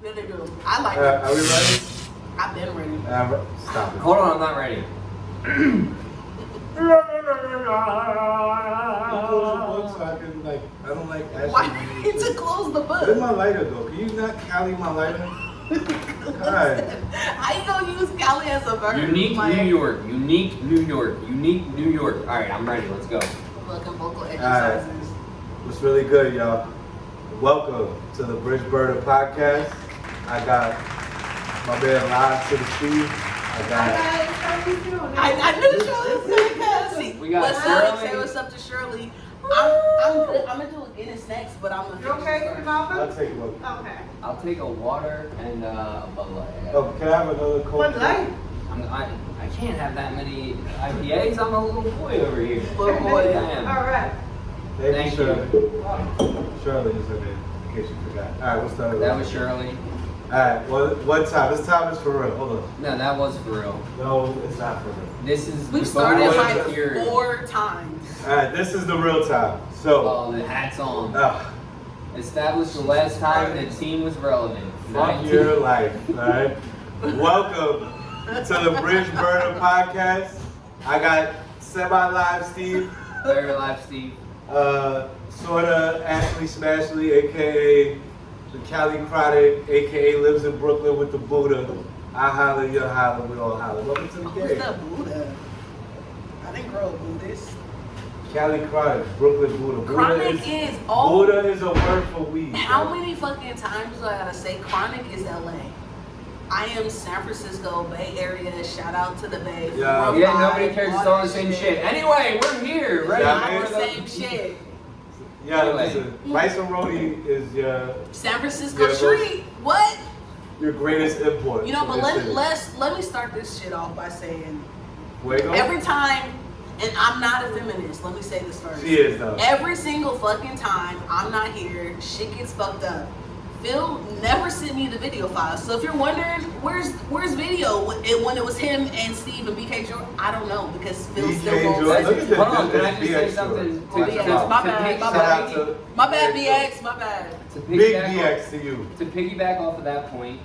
Yeah, they do. I like it. Are we ready? I've been ready. Stop it. Hold on, I'm not ready. You close the book so I can, like, I don't like asking Why you do you need to close the book? Where's my lighter, though? Can you not Cali my lighter? God. How you gonna use Cali as a verb? Unique Like, New York. Unique New York. Unique New York. All right, I'm ready. Let's go. Fucking vocal Alright. exercises. What's really good, y'all? Welcome to the Bridge Burner podcast. I got my man live to the street. I got. I knew the show was good because We got what's Shirley. up? Say what's up to Shirley. I'm good. I'm gonna do a Guinness next, but I'm gonna. You okay, I'll Malcolm? take one. Okay. I'll take a water and a Bud Light. Oh, can I have another Coke? Bud Light? I can't have that many IPAs. I'm a little boy over here. Little boy. Damn. All right. Thank you, Thank Shirley. Shirley is her name, in case you forgot. All right, what's the other That one? was Shirley. All right, what time? This time is for real. Hold on. No, that was for real. No, it's not for real. This is. We the started bonus like material. 4 times. All right, this is the real time. So, Oh, the hat's on. Established the last time the team was relevant. fuck your life, all right? Welcome to the Bridge Burner podcast. I got semi-live Steve, Very live, Steve. sorta Ashley Smashley, aka the Cali Chronic, aka lives in Brooklyn with the Buddha. I holler, you holler, we all holler. Welcome to the Who's game. that Buddha? I didn't grow up Buddhist. Cali Chronic, Brooklyn Buddha. Chronic is all. Buddha is a word for weed. How bro. many fucking times do I gotta say chronic is LA? I am San Francisco Bay Area. Shout out to the Bay. Yeah. 405, Yeah, nobody cares. It's all the water same shit. Anyway, we're here, right? Yeah, Not man. the same shit. Yeah, Anyway. listen, Rice and Roti is San Francisco Yeah, Street. What? your greatest import. You know, to but this city. let me start this shit off by saying Fuego? every time, and I'm not a feminist. Let me say this first. She is though. Every single fucking time I'm not here, shit gets fucked up. Phil never sent me the video file. So if you're wondering where's video when it was him and Steve and BK Jordan, I don't know because Phil BK still won't Jordan. send Look it at to the- me. Hold on, can I just say BX something? Jordan. Oh, BX, my bad, my Shout out bad. to My bad, BX, my bad. To Big piggyback BX to you. to piggyback off of that point,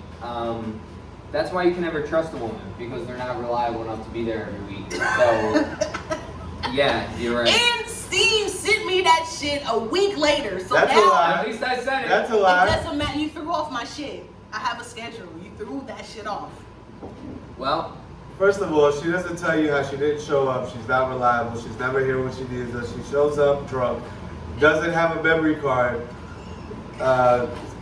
that's why you can never trust a woman because they're not reliable enough to be there every week. So, yeah, you're right. And Steve sent me that shit a week later. So That's a now lie. At least I said it. That's a it lie. doesn't matter. You threw off my shit. I have a schedule. You threw that shit off. Well, First of all, she doesn't tell you how she didn't show up. She's not reliable. She's never here when she needs us. She shows up drunk. Doesn't have a memory card.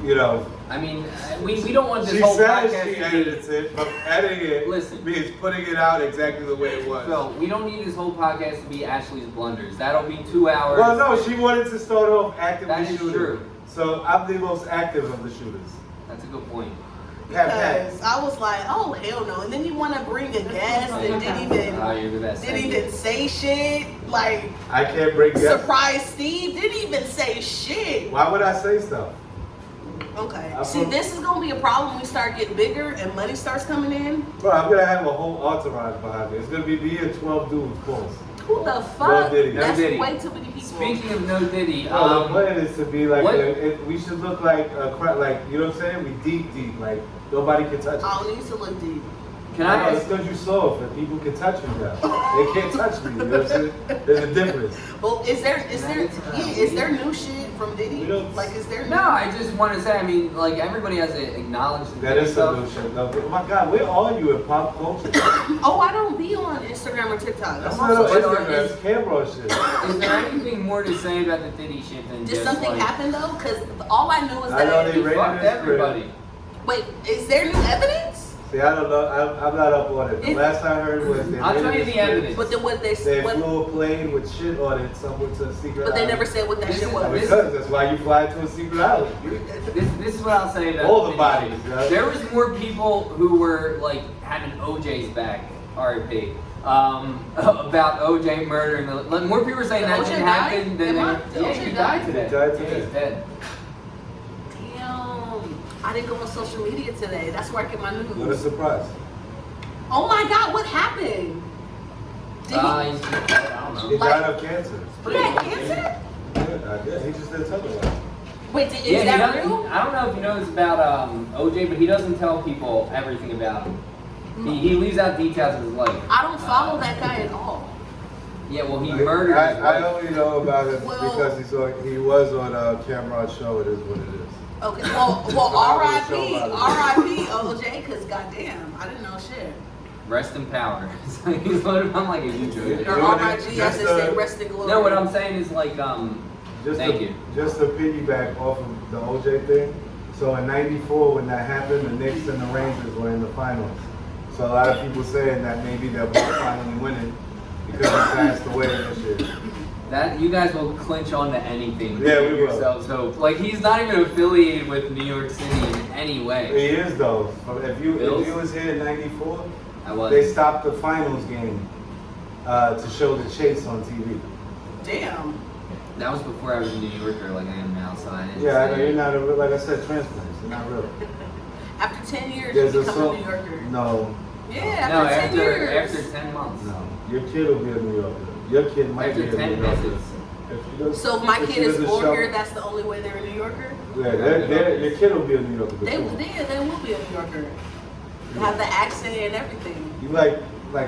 You know. I mean, we don't want this She whole says podcast she to be. edits it, but editing it Listen. means putting it out exactly the way it was. Phil, we don't need this whole podcast to be Ashley's blunders. That'll be 2 hours. Well, no, she wanted to start off actively That is shooting. true. So I'm the most active of the shooters. That's a good point. Pat, pat. Because I was like, oh hell no. And then you want to bring a guest and You're the best. didn't even say shit. Like I can't break guests. surprise Steve didn't even say shit. Why would I say stuff? Okay. I'm See, from- this is gonna be a problem when we start getting bigger and money starts coming in. Bro, I'm gonna have a whole entourage behind me. It's gonna be me and 12 dudes close. Who the No fuck? Diddy. That's No Diddy. way too many people. Speaking of no Diddy, The plan is to be like, what- we should look like like, you know what I'm saying? We deep, like nobody can touch I us. don't need to look deep. can I It's ask? because you soft and people can touch me now. They can't touch me. You know what I'm saying? There's a difference. Well, is there new shit from Diddy? We don't- Like, is there? No, I just want to say, I mean, like everybody has to acknowledge the That Diddy is some stuff. new shit. No, oh my God, where are you in pop culture? Oh, I don't be on Instagram or TikTok. That's I'm not on also Instagram. That's camera shit. Is there anything more to say about the Diddy shit than Did just something like, happen though? Because all I knew is I know that. they he raided fucked his crib. everybody? Wait, is there new evidence? See, I don't know. I'm not up on it. The If- last I heard was they I'll tell raided you his the crib. evidence. But then what they They what, flew a plane with shit on it somewhere to a secret but they island. never said what that This shit is- was. Because that's why you fly to a secret island. This is what I'll say about All the Diddy bodies, shit. yeah. There was more people who were like having OJ's back, R.I.P. About OJ murder and like, more people were saying that OJ didn't died? happen than Am I- they were. Yeah, OJ he died? died today. He died Yeah, today. he's dead. Damn, I didn't go on social media today. That's where I get my What a news. surprise. Oh my God, what happened? Did I don't He know. died of cancer. he had cancer? Yeah, I guess. He just didn't tell me that. Wait, is Yeah, that real? I don't know if you know this about OJ, but he doesn't tell people everything about him. He leaves out details of his life. I don't follow that guy at all. Yeah, well, he murdered his wife. I only know about it Well- because he was on Cameron's show. It is what it is. Okay, well, R.I.P. R.I.P. OJ, because goddamn, I didn't know shit. Rest in power. I'm like a YouTuber. Or R.I.G. as they say, rest in glory. No, what I'm saying is like, thank you. Just to piggyback off of the OJ thing. So in '94, when that happened, the Knicks and the Rangers were in the finals. So a lot of people saying that maybe they'll finally winning because he passed away this year. That you guys will clinch on to anything. Yeah, to we give will. yourselves hope. Like he's not even affiliated with New York City in any way. He is though. If you Bills? was here in '94, I was. they stopped the finals game to show the chase on TV. Damn. That was before I was a New Yorker, like I am now. So I didn't Yeah, I know say- you're not a real, like I said, transplants. You're not real. After 10 years, There's you a become song. a New Yorker. No, Yeah, No, after 10 years. after 10 months. no. Your kid will be a New Yorker. Your kid might After be a 10 New Yorker. visits. If she does- So if my if she kid is doesn't born show- here, that's the only way they're a New Yorker? Yeah, your kid will be a New Yorker. for They sure. will be a New Yorker. They have the accent and everything. You like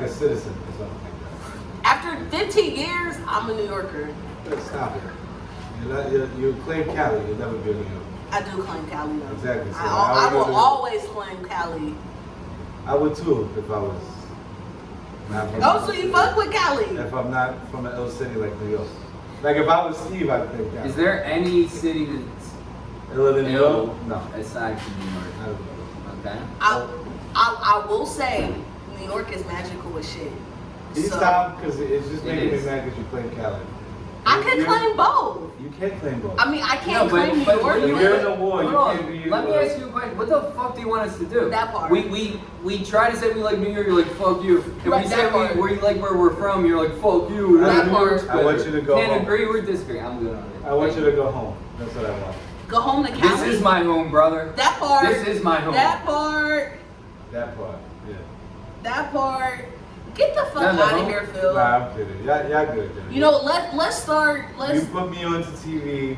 a citizen or something like After 15 years, I'm a New Yorker. that. Stop it. You claim Cali, you'll never be a New Yorker. I do claim Cali though. Exactly, so I I will would- always claim Cali. I would too if I was not from Oh, so you fuck with Cali? if I'm not from an ill city like New York. Like if I was Steve, I'd think Cali. Is there any city that's Iller than New York? ill No. aside from New York? I don't know. Okay. I will say New York is magical as shit. Can you So, stop? Because it's just It making me is. mad because you claim Cali. I can claim both. You can't claim both. I mean, I can't No, claim New but York. when you- you're in a war, you Hold on. can't be. Let me ask you a question. What the fuck do you want us to do? That part. We try to say we like New York, you're like, fuck you. If Right, we that say part. we like where we're from, you're like, fuck you. That New part. York's I want better. you to go Can't home. agree or disagree. I'm good on it. I want you to go home. That's what I want. Go home to Cali. This is my home, brother. That part. This is my home. That part. That part. Yeah. That part. Get the fuck No, out no. of here, Phil. Nah, I'm kidding. Y'all good. Jimmy. You know, let's start. You put me onto TV.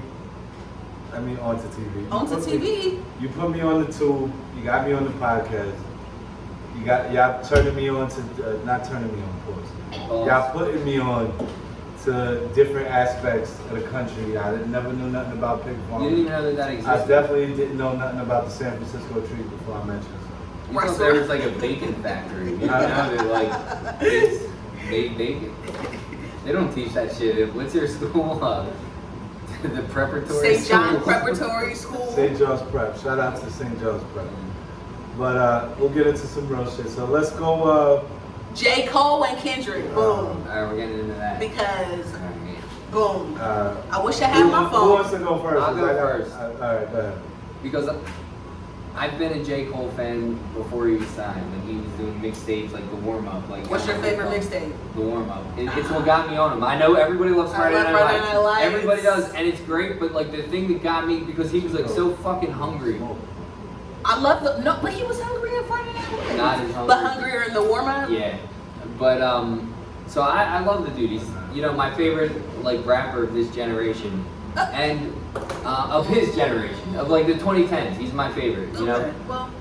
I mean, onto TV. You Onto put TV. Me, you put me on the tube. You got me on the podcast. Y'all turning me on to not turning me on, of course. Balls. Y'all putting me on to different aspects of the country. I never knew nothing about pig You farming. didn't even know that that I existed. definitely didn't know nothing about the San Francisco trees before I mentioned it. You thought there was like a bacon factory. You know that like they bacon. They don't teach that shit. What's your school? The preparatory St. John school? Preparatory School. St. John's Prep. Shout out to St. John's Prep. But we'll get into some real shit. So let's go. J. Cole and Kendrick. Boom. Alright, we're getting into that. Because Alright. boom. Uh, I wish I had my Who phone. wants to go first? I'll go first. All right, go ahead. Because I've been a J. Cole fan before he was signed. When he was doing mixtapes like the warm up. Like What's your favorite mixtape? The warm up. It's what got me on him. I know everybody loves I Friday love Night Friday Lights. Night Lights. Everybody does, and it's great. But like the thing that got me because he was like so fucking hungry. I love the no, but he was hungry in Friday Night Lights. Not as hungry. But hungrier in the warm up. Yeah, but so I love the dude. He's my favorite like rapper of this generation, and of his generation of like the 2010s. He's my favorite. You know. Okay, well,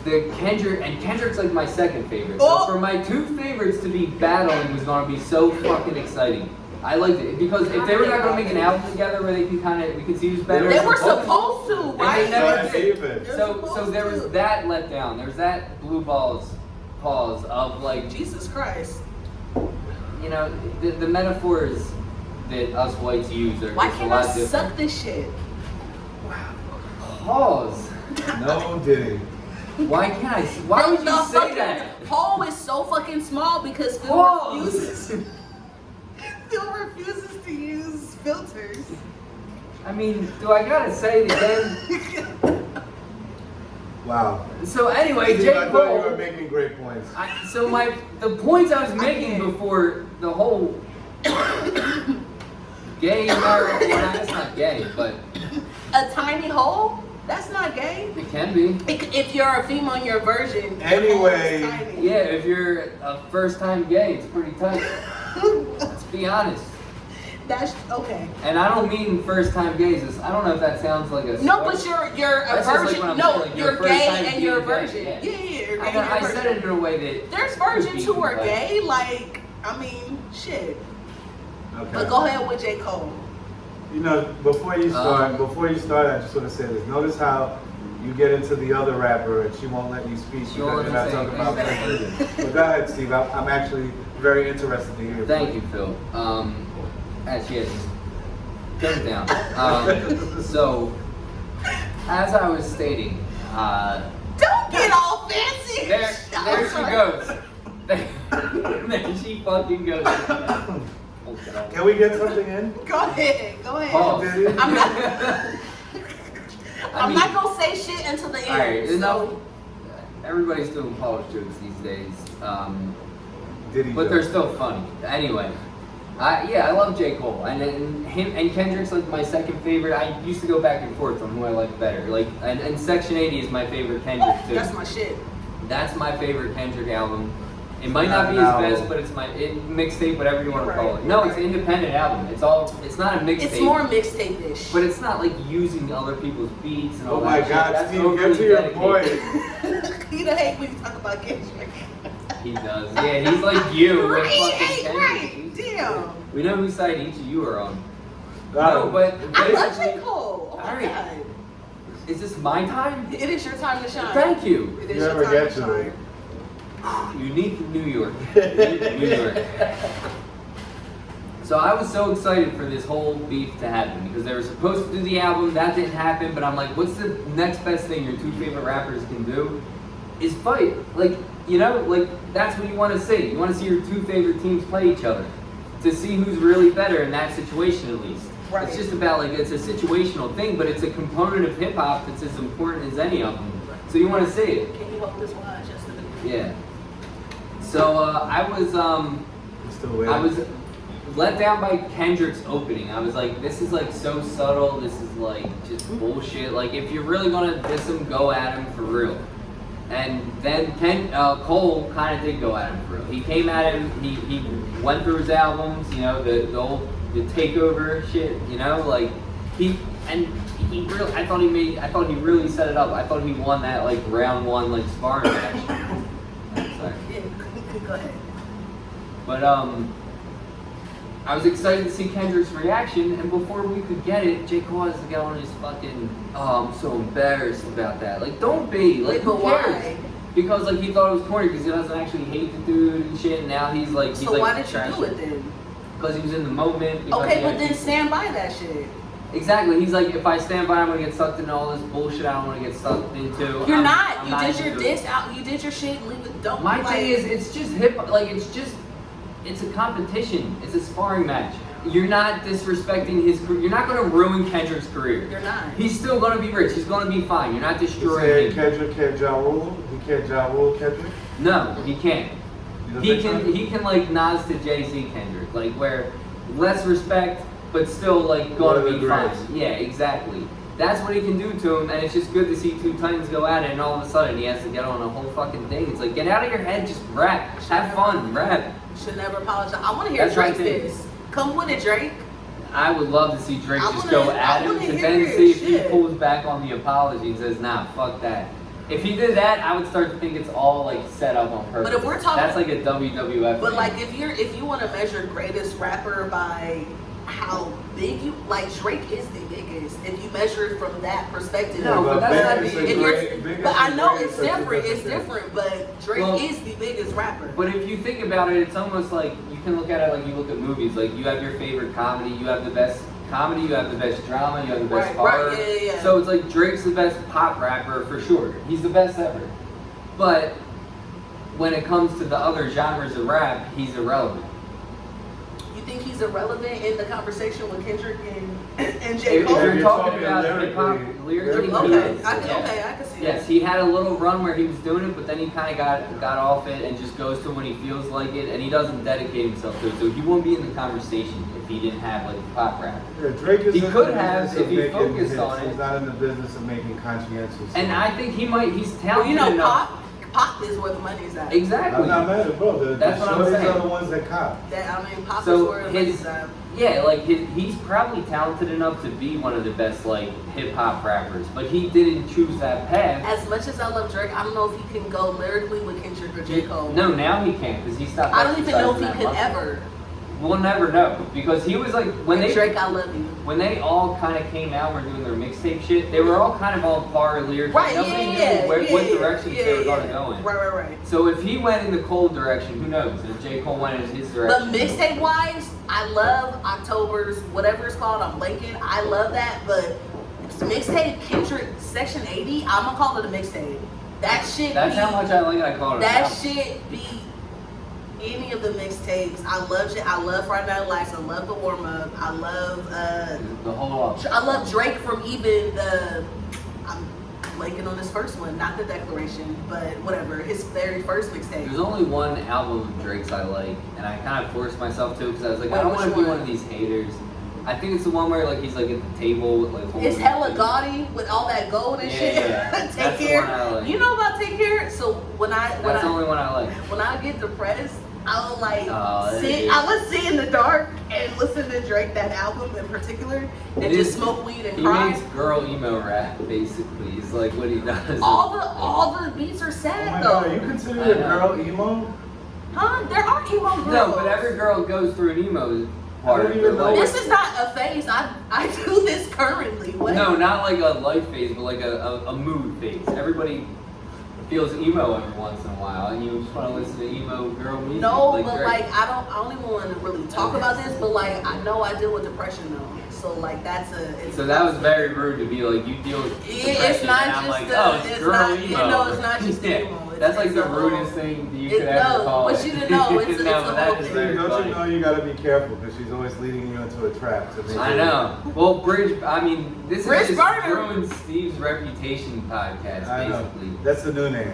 The Kendrick's like my second favorite. Oh! So for my two favorites to be battling was gonna be so fucking exciting. I liked it because if they were not gonna make an album together where they can we could see who's better. they were supposed to, And right? they never That's did. even. They're So supposed there to. was that letdown. There's that blue balls pause of like Jesus Christ. the metaphors that us whites use are Why just a can't lot I different. suck this shit? Pause. No, Diddy. Why can't I? Why would you The say fucking that? hole is so fucking small because Phil Pause. refuses. Phil refuses to use filters. I mean, do I gotta say it again? Wow. So anyway, Steve, J. I thought you were Cole. making great points. The points I was making before the whole gay marijuana. It's not gay, but A tiny hole? That's not gay. it can be. If you're a female in your version, Anyway. the hole is tiny. Yeah, if you're a first-time gay, it's pretty tight. Let's be honest. That's okay. And I don't mean first time gays. I don't know if that sounds like a. No, but you're a That's just like virgin. what I'm no, saying, like, you're first gay time and you're a being gay, virgin. yeah. Yeah, you're gay. I and you're a said virgin. it in a way that. There's virgins who are but- gay. Like, I mean, shit. Okay. But go ahead with J. Cole. You know, before you start, I just want to say this. Notice how you get into the other rapper and she won't let you speak She because won't you're not say talking about anything. Prince. But go ahead, Steve. I'm actually very interested to hear. Thank you, Phil. Actually, yes. Turn it down. So, as I was stating, Don't get all fancy. there she goes. There she fucking goes. Can we get something in? Go ahead. Go ahead. Pause. I'm not. I'm not gonna say shit until the end. All right, so. enough. Everybody's doing college jokes these days, but they're still funny. Anyway, I love J. Cole, and him and Kendrick's like my second favorite. I used to go back and forth on who I like better. Like, and Section 80 is my favorite Kendrick too. That's my shit. That's my favorite Kendrick album. It might not be his best, but it's my mixtape, whatever you want to call it. No, it's an independent album. It's not a mixtape. It's more mixtape-ish. But it's not like using other people's beats and all Oh that my shit. God, That's Steve, overly get to your dedicated. point. You don't hate when you talk about Kendrick. He does. Yeah, he's like you. with fucking Right, Kendrick. right. Damn. We know whose side each of you are on. No, No, but I love basically, J. Cole. Oh my All right. God. is this my time? It is your time to shine. Thank you. It is You your never time get to to shine. it. Unique New York. Unique New York. So I was so excited for this whole beef to happen because they were supposed to do the album. That didn't happen, but I'm like, what's the next best thing your two favorite rappers can do? Is fight. Like, you know, like that's what you want to see. You want to see your two favorite teams play each other to see who's really better in that situation, at least. Right. It's just about like it's a situational thing, but it's a component of hip hop that's as important as any of them. So you want to see it. Can you hold this watch just a minute? Yeah. So I was Still waiting. I was let down by Kendrick's opening. I was like, this is like so subtle. This is like just bullshit. Like if you're really gonna diss him, go at him for real. And then Cole kind of did go at him for real. He came at him. He went through his albums. You know the takeover shit. You know like he really. I thought he really set it up. I thought he won that like round one like sparring match. Sorry. Yeah, go ahead. But I was excited to see Kendrick's reaction, and before we could get it, J. Cole has to get on his fucking, oh, I'm so embarrassed about that. Like, don't be. Like, who But cares? why? Because, like, he thought it was corny because he doesn't actually hate the dude and shit, and now he's like, So why did you do it then? Because he was in the moment. because Okay, he but had- then stand by that shit. Exactly. He's like, if I stand by, I'm gonna get sucked into all this bullshit I don't want to get sucked into. You're I'm not. You did into your it. diss out. You did your shit. Leave it. Don't. My like, thing is, it's just like it's a competition. It's a sparring match. You're not disrespecting his career. You're not going to ruin Kendrick's career. You're not. He's still going to be rich. He's going to be fine. You're not You destroying said him. Kendrick can't Ja Rule? He can't Ja Rule Kendrick? No, he can't. You don't He think can. He can like Nas to Jay-Z Kendrick, like where less respect, but still like going to be fine. Yeah, exactly. That's what he can do to him, and it's just good to see two titans go at it, and all of a sudden he has to get on a whole fucking thing. It's like, get out of your head, just rap. Have fun, rap. Should never apologize. I want to hear That's right, Drake's too. diss. Come with it, Drake. I would love to see Drake I just wanna- go I at him wanna to hear then it, see if he shit. pulls back on the apology and says, nah, fuck that. If he did that, I would start to think it's all like set up on purpose. But if we're talking- that's like a WWF But thing. like, if you want to measure greatest rapper by how big you like, Drake is the biggest. If you measure it from that perspective. No, but that's not biggest the- and If you're, great- biggest but I and know greatest it's are two different. It's things. different. But Drake Well- is the biggest rapper. But if you think about it, it's almost like you can look at it like you look at movies. Like you have your favorite comedy, you have the best comedy, you have the best drama, you have the best Right, right, horror. yeah. So it's like Drake's the best pop rapper for sure. He's the best ever. But when it comes to the other genres of rap, he's irrelevant. You think he's irrelevant in the conversation with Kendrick and J. If Cole? you're you're talking talking about hip hop lyrically, he Okay, is. I Yeah. can see Yes, that. he had a little run where he was doing it, but then he kind of got off it and just goes to when he feels like it, and he doesn't dedicate himself to it. So he won't be in the conversation if he didn't have like pop rap. Yeah, Drake is He in could the have business if of he making focused hits. on it. He's not in the business of making conscientious. And I think he might. He's Well, talented you know, enough. Pop is where the money's at. Exactly. I'm not mad at bro. That's what I'm shorties saying. are the ones that cop. That, I mean, Pop is So where the money's at. yeah, like he's probably talented enough to be one of the best like hip hop rappers, but he didn't choose that path. As much as I love Drake, I don't know if he can go lyrically with Kendrick or J. Cole. No, now he can't because he stopped. I don't even know if he exercising could that muscle. ever. We'll never know because he was like when And they Drake, I love you. when they all kind of came out and were doing their mixtape shit, they were all kind of on par lyrically. Right, Nobody yeah, knew what yeah, direction yeah, they were yeah. going to go in. Right. So if he went in the Cole direction, who knows? And if J. Cole went in his But direction. mixtape wise, I love October's, whatever it's called, I'm blanking. I love that, but mixtape Kendrick Section 80, I'm gonna call it a mixtape. That shit That's be, how much I like it. I call it. that a shit be any of the mixtapes. I love shit. I love Friday Night Lights. I love the warm up. I love the whole. I love Drake from even the. I'm blanking on his first one, not the Declaration, but whatever. His very first mixtape. There's only one album of Drake's I like, and I kind of forced myself to because I was like, Wait, I don't which want to be one? one of these haters. I think it's the one where like he's like at the table with like. It's hella gaudy with all that gold and Yeah, shit. yeah. Take That's the care. one I like. You know about Take Care? So That's the only one I like. when I get depressed, I'll like Oh, that sit. is- I would sit in the dark and listen to Drake, that album in particular, and It just is- smoke weed and He cry. makes girl emo rap basically. Is like what he does. All the beats are Oh sad my though. god, you consider I a know. girl emo? Huh? There are emo girls. No, but every girl goes through an emo I part don't of even their know life. This is not a phase. I do this currently. What? No, not like a life phase, but like a mood phase. Everybody feels emo every once in a while, and you just want to listen to emo girl music. No, but Drake. like I don't even want to really talk about this, but like I know I deal with depression though. So like that's a. It's So that was very rude to be like, you deal with It's depression, not and I'm just like, the- oh, it's it's girl not- emo. no, it's not just Yeah, emo. It's- that's like it's the a whole- rudest thing you it- could ever no, call but it. you didn't know, it's No, a but that whole is thing. very Don't funny. you know you gotta be careful because she's always leading you into a trap. To make I it- know. Well, I mean, this Bridge is just burner. ruined Steve's reputation podcast, I know. basically. That's the new name,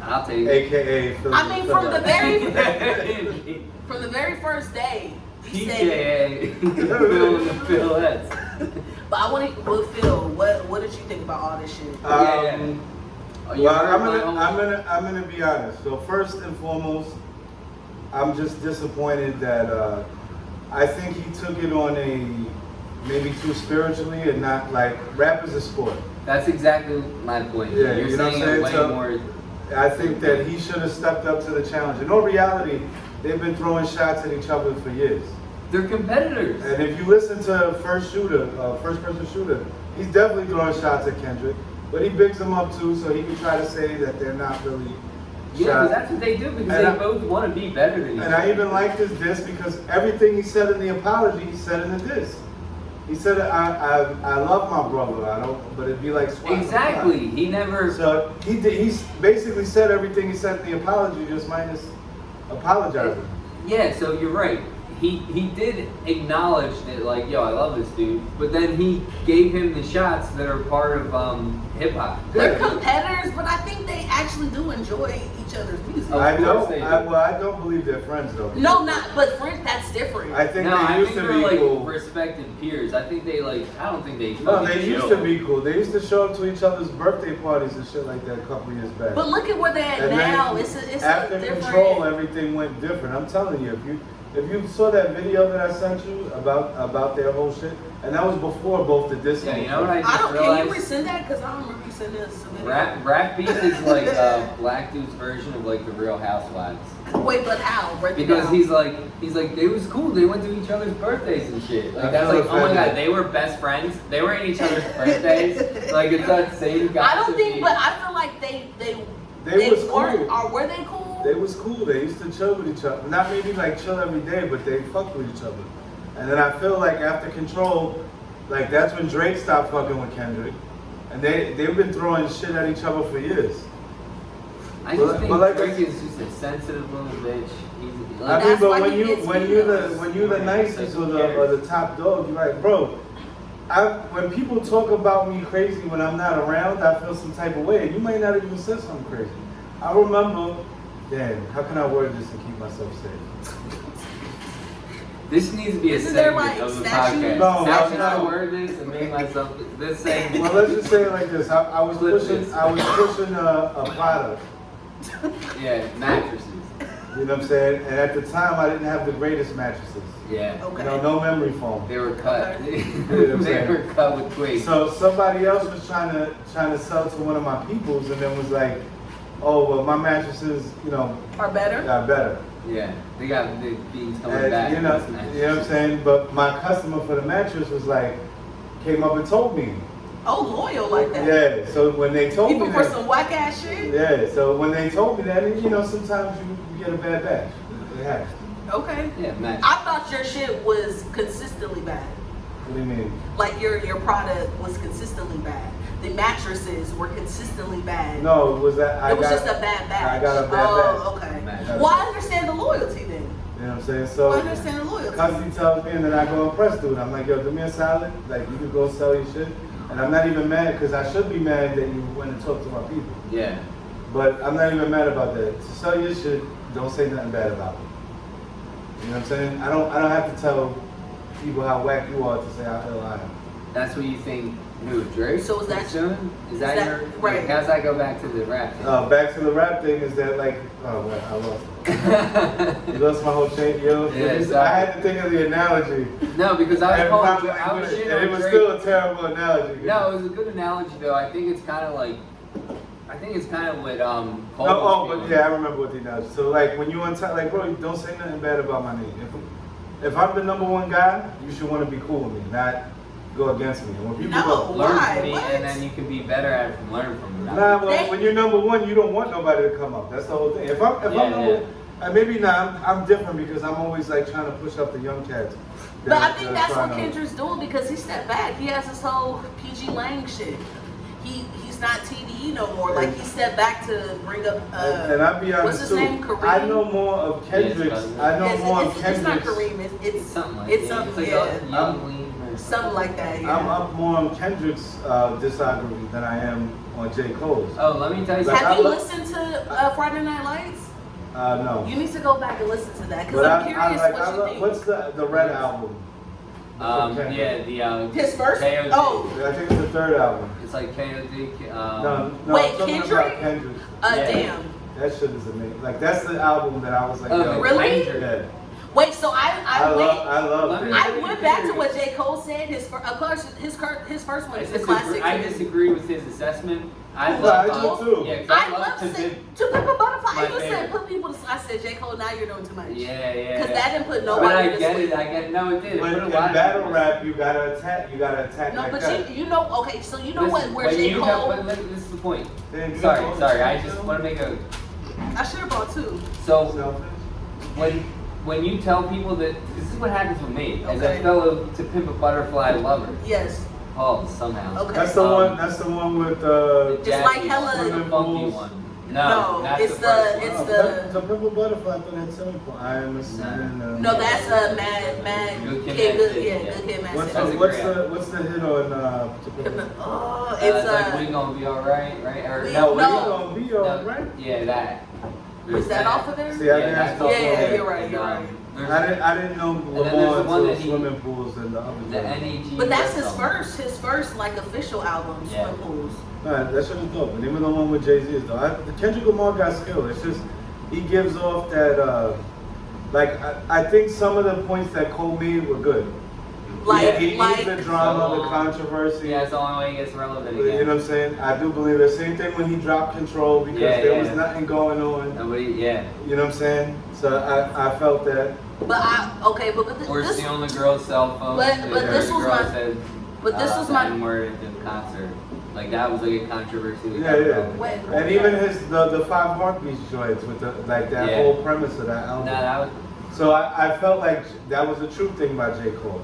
I'll take it. AKA. Phil- I mean, from the PJA. from the very first day, he said. Phil. But I want to. Well, Phil, what did you think about all this shit? Oh, you Well, heard my whole- I'm gonna be honest. So first and foremost, I'm just disappointed that I think he took it on a maybe too spiritually and not like rap is a sport. That's exactly my point. Yeah, You're you know what saying I'm it saying? way So- more. I think that he should have stepped up to the challenge. In all reality, they've been throwing shots at each other for years. They're competitors. And if you listen to First Person Shooter, he's definitely throwing shots at Kendrick, but he bigs him up too, so he can try to say that they're not really Yeah, shots. but that's what they do because And they I- both want to be better than each And other. I even like this diss because everything he said in the apology, he said in the diss. He said, I love my brother, I don't, but it'd be like swat. Exactly. He never. So he basically said everything he said in the apology, just minus apologizing. Yeah, so you're right. He did acknowledge that, like, yo, I love this dude, but then he gave him the shots that are part of hip hop. They're competitors, but I think they actually do enjoy each other's music. Of I course don't, they do. I don't believe they're friends though. No, not. But friend, that's different. I think No, they I used think to they're be like cool. respected peers. I think they like. I don't think they. No, fucking they used chill. to be cool. They used to show up to each other's birthday parties and shit like that a couple years back. But look at where they're at And then now. It's a after different. Control, everything went different. I'm telling you, if you saw that video that I sent you about their whole shit, and that was before both the diss. Yeah, you know what I I just don't. Can you realized? resend that? Because I don't remember you sending us. Rap beef is like Black dude's version of like the Real Housewives. Wait, but how? Break it Because down. he's like it was cool. They went to each other's birthdays and shit. Like I that's feel like, oh my offended. god, they were best friends. They were in each other's birthdays. Like it's that same I don't gossipy- think, but I feel like they was weren't, cool. or were they cool? They was cool. They used to chill with each other. Not maybe like chill every day, but they fucked with each other. And then I feel like after Control, like that's when Drake stopped fucking with Kendrick. And they've been throwing shit at each other for years. I just think but like Drake I- is just a sensitive little bitch. He's I like, mean, That's but why when he gets you're the nicest or the top dog, you're like, bro. When people talk about me crazy when I'm not around, I feel some type of way. And you might not even say something crazy. I remember, damn, how can I word this and keep myself safe? this needs to be a Isn't there, segment like, of the statutes? podcast. No, How should no. I word this and make myself this segment? Well, let's just say it like this. I was Flip pushing this. a product. Yeah, mattresses. You know what I'm saying? And at the time, I didn't have the greatest mattresses. Yeah. Okay. You know, no memory foam. They were cut. Okay. They were cut with twigs. So somebody else was trying to sell to one of my peoples, and then was like, "Oh, well, my mattresses, you know, Are better? got better." Yeah, they got the beans coming And, back. you know what I'm saying? But my customer for the mattress was like, came up and told me. Oh, loyal like that. Yeah. So when they told Even me for that, some whack ass shit? yeah. So when they told me that, and, you know, sometimes you get a bad batch. It happens. Okay. Yeah, mattress. I thought your shit was consistently bad. What do you mean? Like your product was consistently bad. The mattresses were consistently bad. No, it was that it was just a bad batch. I got a bad batch. Oh, okay. Mattress. Well, I understand the loyalty then. You know what I'm saying? So I understand the loyalty. Custody tells me, and then I go and press dude. I'm like, yo, do me a solid. Like, you can go sell your shit. And I'm not even mad, because I should be mad that you went and talked to my people. Yeah. But I'm not even mad about that. To sell your shit, don't say nothing bad about it. You know what I'm saying? I don't have to tell people how whack you are to say how ill I am. That's what you think. Who, Drake? So is that- soon? Is that your right? How's that go back to the rap thing? Back to the rap thing is that, like, oh, well, I lost it. You lost my whole chain, yo. Yeah, exactly. I had to think of the analogy. No, because I And was probably- calling. I was shitting and on it was Drake. still a terrible analogy. No, it was a good analogy though. I think it's kind of like. I think it's kind of what Cole Oh, was but feeling. yeah, I remember what the analogy. So, like, when you on top, like, bro, don't say nothing bad about my name. If I'm the number one guy, you should want to be cool with me, not go against me. And when people No. go, Learn Why? from me, What? and then you can be better at it from learn from me. nah, well, when you're number one, you don't want nobody to come up. That's the whole thing. If I'm number, maybe not. I'm different because I'm always like trying to push up the young cats. But I think that are that's what trying to- Kendrick's doing because he stepped back. He has this whole PG Lang shit. He's not TDE no more. Like he stepped back to bring up. And I'll be honest what's his too. name? Kareem. I know more of Kendrick's. I know more of It's not Kendrick's. Kareem. It's something like it's that. something. It's like Yeah. a young lean or Something like that. Yeah. I'm up more on Kendrick's discography than I am on J. Cole's. Oh, let me tell you Like, something. Have you I- listened to Friday Night Lights? No. You need to go back and listen to that because But I'm curious what you think. what's the Red album? From Kendrick? Yeah, the His first? KOD. Oh. I think it's the third album. It's like KOD. No, Wait, I'm talking Kendrick? about Kendrick's. Yeah. Damn. That shit is amazing. Like, that's the album that I was like, Oh, yo. Really? Yeah. Wait, so I love Let me- it. I went back to what J. Cole said. Of course, his first one is the classic. I disagree with his assessment. I Well, I love do too. Yeah, 'cause I love love to to dip- Pimp a Butterfly. My I even said favorite. put people to. I said J. Cole, now you're doing too much. Yeah. Because that didn't put But nobody I to get sleep. it. I get it. No, it did. It But put a in lot of battle people- rap, you gotta attack No, like but that. you know, okay, so you know Listen, where when J. you Cole. have- but this is the point. Then you Sorry. go- I just want to make a. I should have brought two. So Selfish. when you tell people that this is what happens with me as Okay. a fellow To Pimp a Butterfly lover. Yes. Oh, somehow. Okay. That's the one. That's the one with Just like hella- the Swimming funky pools. one. No, No, that's it's the first the- one. it's The Pimple Butterfly. I thought that swimming pool. I am a sinner. No, that's Mad Good Kid, Kid, Mad good, City, yeah, yeah. good kid, Mad What's City. the what's the hit on To Pimp a- Oh, It's it's like we gonna be alright, right? Or We- no, We no. gonna be alright. Yeah, that. There's Is that off of there? See, I Yeah, didn't that's ask off Yeah, of yeah, there. you're right, And, you're right. there's I didn't know And then there's the one Lamar that to he- swimming pools and the other. the one. NEG. But that's his song. first like official album, Yeah. Swim Pools. Nah, that shit is dope. And even the one with Jay-Z is dope. The Kendrick Lamar got skill. It's just he gives off that. Like I think some of the points that Cole made were good. He needs the drama, the controversy. Yeah, it's the only way he gets relevant You again. know what I'm saying? I do believe the same thing when he dropped Control because Yeah, there yeah. was nothing going on. Nobody, yeah. You know what I'm saying? So I felt that. But Or this, stealing the girl's cell phone. But because this the was girl my- said, but this was the my. N-word at the concert. Like that was like a controversy. Yeah, yeah. Wait, And even the Five Heartbeats joints with that Yeah. whole premise of that album. Nah, that was. So I felt like that was a true thing by J. Cole.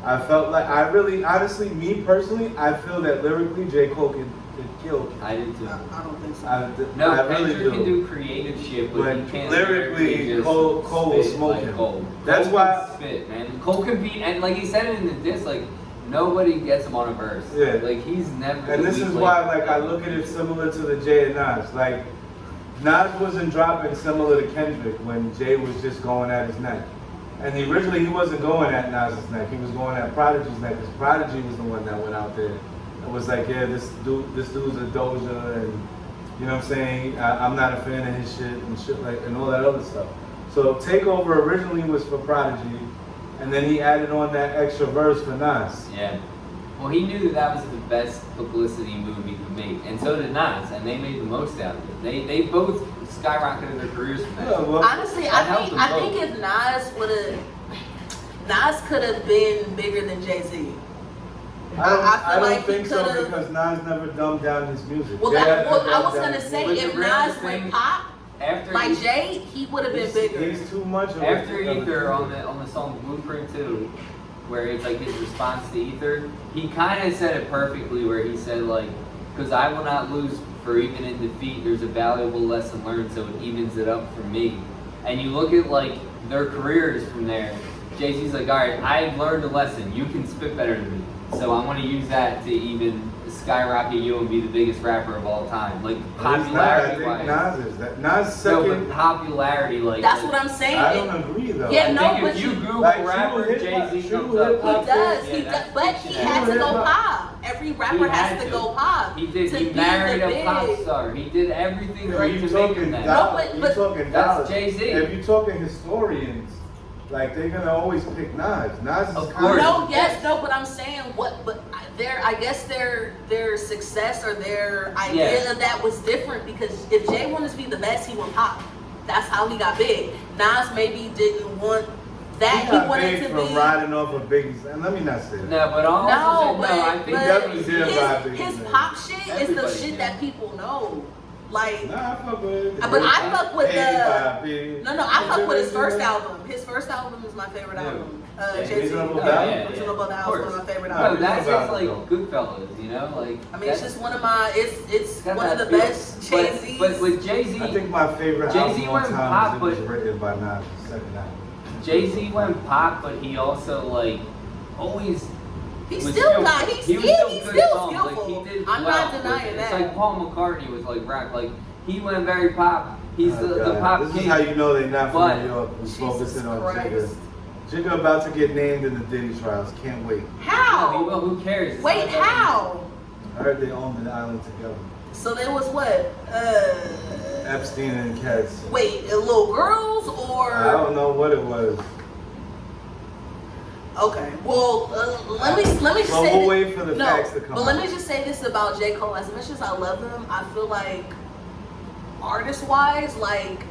I felt like I really, honestly, me personally, I feel that lyrically J. Cole could kill. I did too. I don't think so. No, I really Kendrick can do creative shit, but he But can't lyrically, just Cole will spit smoke like him. Cole. That's Cole why- can spit, man. Cole can beat, and like he said it in the diss, like nobody gets him on a verse. Yeah. Like he's never. And this is why, like, I look at it similar to the Jay and Nas. Like, Nas wasn't dropping similar to Kendrick when Jay was just going at his neck. And originally he wasn't going at Nas's neck. He was going at Prodigy's neck because Prodigy was the one that went out there and was like, yeah, this dude's a Doja, and You know what I'm saying? I'm not a fan of his shit and shit like and all that other stuff. So Takeover originally was for Prodigy, and then he added on that extra verse for Nas. Yeah. Well, he knew that that was the best publicity move he could make, and so did Nas, and they made the most out of it. They both skyrocketed their careers from that. Yeah, well, Honestly, I think if Nas could have been bigger than Jay-Z. I don't like think he so could've- because Nas never dumbed down his music. Well, I was gonna say But if the real Nas thing- went pop After like he- Jay, he would have been bigger. He's too much of After a- Ether on the song Blueprint 2, where it's like his response to Ether, he kind of said it perfectly where he said like, because I will not lose for even in defeat, there's a valuable lesson learned, so it evens it up for me. And you look at like their careers from there, Jay-Z's like, all right, I learned a lesson, you can spit better than me, so I'm going to use that to even skyrocket you and be the biggest rapper of all time. Like popularity I think wise. Nas is that. Nas No, second. but popularity, like That's what I'm saying. I don't agree though. Yeah, I no, think but if you you- Google Like, rapper, true hip-hop- Jay-Z true comes up. hip-hop- He does, Yeah, he does, that's but he fiction. had to go Hip-hop. pop. Every rapper has to go pop. He did. To He be married the a pop big- star. He did everything right you to make talking him that. dollars. No, You but- talking That's dollars. Jay-Z. If you talking historians, like they're gonna always pick Nas. Nas is Of kind course. No, yes, no, but I'm saying I guess their success or their idea Yeah. of that was different because if Jay wanted to be the best, he went pop. That's how he got big. Nas maybe didn't want that. He got wanted big to from be. riding off of Biggie's. And let me not say that. No, but I'll No, also but, say, no, I think but definitely did ride his Biggie's name. pop shit is the Everybody shit did. that people know. Like, Nah, I fuck with it. but I fuck with the. the. No, I fuck with his first album. His first album is my favorite album. Jay-Z. Reasonable Yeah, Doubt? yeah, Reasonable yeah. Doubt Of is one of course. my favorite No, albums. that's Reasonable just like Doubt. Goodfellas, you know, like. I mean, it's just one of my. It's got one of that the feel. best Jay-Z's. But with Jay-Z, I think my favorite Jay-Z album of all went time pop, is it was but- written by Nas, the second album. Jay-Z went pop, but he also like always. He's was still got. He's he was still good skillful. Like, he did I'm well not with denying it. that. It's like Paul McCartney with like rap. Like he went very pop. He's Oh, the God. pop This king. is how you know they're not But- from New York. Who's Jesus focusing on Christ. Jigga. Jigga about to get named in the Diddy trials. Can't wait. How? Well, who cares? It's Wait, not that- how? I heard they owned the island together. So there was what? Epstein and Katz. Wait, little girls or? I don't know what it was. Okay. Well, let me just Well, say. we'll this- wait for the no, facts to come but let out. me just say this about J. Cole. As much as I love him, I feel like artist-wise, like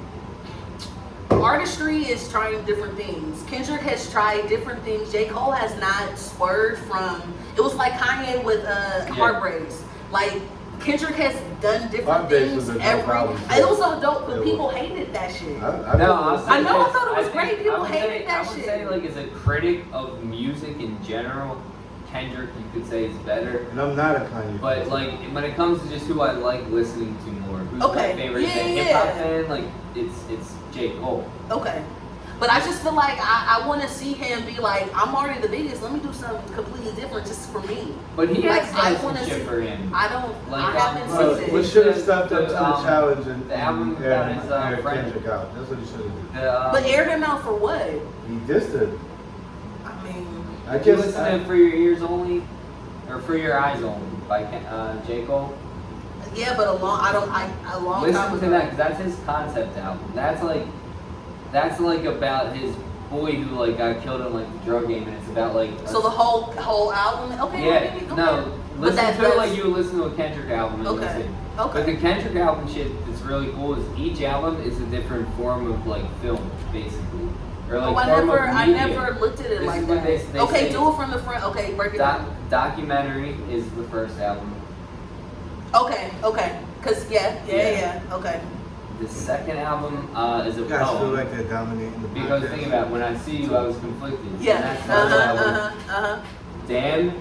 artistry is trying different things. Kendrick has tried different things. J. Cole has not swerved from. It was like Kanye with Heartbreaks. Like Kendrick has done different Heartbreaks things was a dope every. album, too. It was so dope, but It people was. hated that shit. No, I I know, I thought it was great. People hated that I would shit. say, like, as a critic of music in general, Kendrick, you could say, is better. And I'm not a Kanye. But fan. like when it comes to just who I like listening to more, who's Okay, my favorite yeah, hip hop yeah. fan, like it's J. Cole. Okay. But I just feel like I want to see him be like, I'm already the biggest. Let me do something completely different just for me. But he Like, has I done some wanna shit see- for him. I don't. Like, I haven't Well, seen we it. should have stepped up to the challenge and the album and that is, aired friend. Kendrick out. That's what he should have done. The, But air him out for what? He dissed it. I mean, I did you guess listen to For Your Ears Only or For Your Eyes Only by J. Cole? yeah, but a long time Listen ago. to that because that's his concept album. That's like about his boy who like got killed in like the drug game, and it's about like. So the whole album. Okay. Yeah, okay. no. But Listen to it that's- like you would listen to a Kendrick album. And Okay. Listen. Okay. But the Kendrick album shit that's really cool is each album is a different form of like film, basically, or like Oh, form of I media. never looked at it This like is what that. they Okay, say. do it from the front. Okay, break it down. Documentary is the first album. Okay. Cause yeah. Okay. The second album is a you guys feel poem. like they're dominating the Because podcast. think about it, when I see you, I was conflicted. And Yeah. that's the album. Uh-huh. Damn